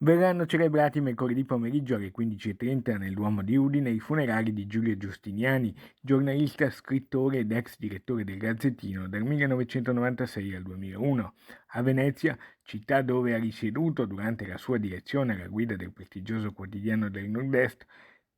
Verranno celebrati mercoledì pomeriggio alle 15:30 nel Duomo di Udine i funerali di Giulio Giustiniani, giornalista, scrittore ed ex direttore del Gazzettino dal 1996 al 2001. A Venezia, città dove ha risieduto durante la sua direzione alla guida del prestigioso quotidiano del Nord-Est,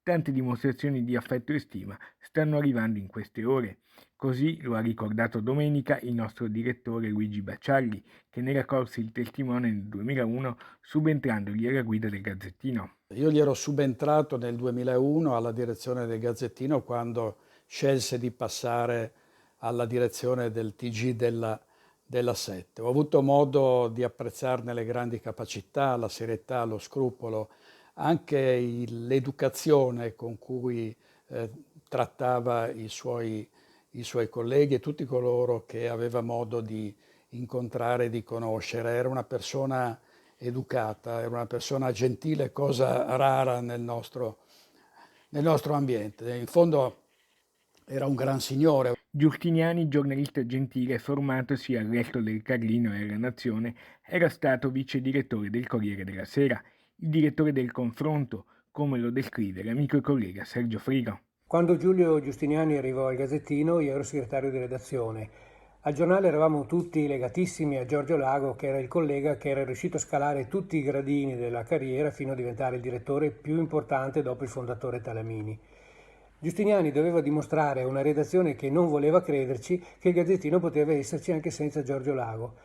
tante dimostrazioni di affetto e stima stanno arrivando in queste ore. Così lo ha ricordato domenica il nostro direttore Luigi Baccialli, che ne raccolse il testimone nel 2001 subentrandogli alla guida del Gazzettino. Io gli ero subentrato nel 2001 alla direzione del Gazzettino quando scelse di passare alla direzione del TG della 7. Ho avuto modo di apprezzarne le grandi capacità, la serietà, lo scrupolo, anche l'educazione con cui trattava i suoi colleghi e tutti coloro che aveva modo di incontrare e di conoscere. Era una persona educata, era una persona gentile, cosa rara nel nostro ambiente. In fondo era un gran signore. Giustiniani, giornalista gentile formatosi al Resto del Carlino e alla Nazione, era stato vice direttore del Corriere della Sera, il direttore del Confronto, come lo descrive l'amico e collega Sergio Frigo. Quando Giulio Giustiniani arrivò al Gazzettino, io ero segretario di redazione. Al giornale eravamo tutti legatissimi a Giorgio Lago, che era il collega che era riuscito a scalare tutti i gradini della carriera fino a diventare il direttore più importante dopo il fondatore Talamini. Giustiniani doveva dimostrare a una redazione che non voleva crederci che il Gazzettino poteva esserci anche senza Giorgio Lago.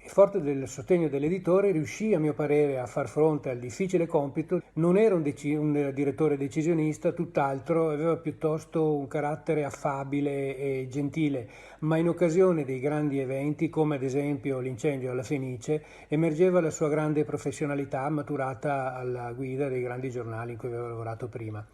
E forte del sostegno dell'editore riuscì, a mio parere, a far fronte al difficile compito. Non era un direttore decisionista, tutt'altro, aveva piuttosto un carattere affabile e gentile, ma in occasione dei grandi eventi, come ad esempio l'incendio alla Fenice, emergeva la sua grande professionalità maturata alla guida dei grandi giornali in cui aveva lavorato prima.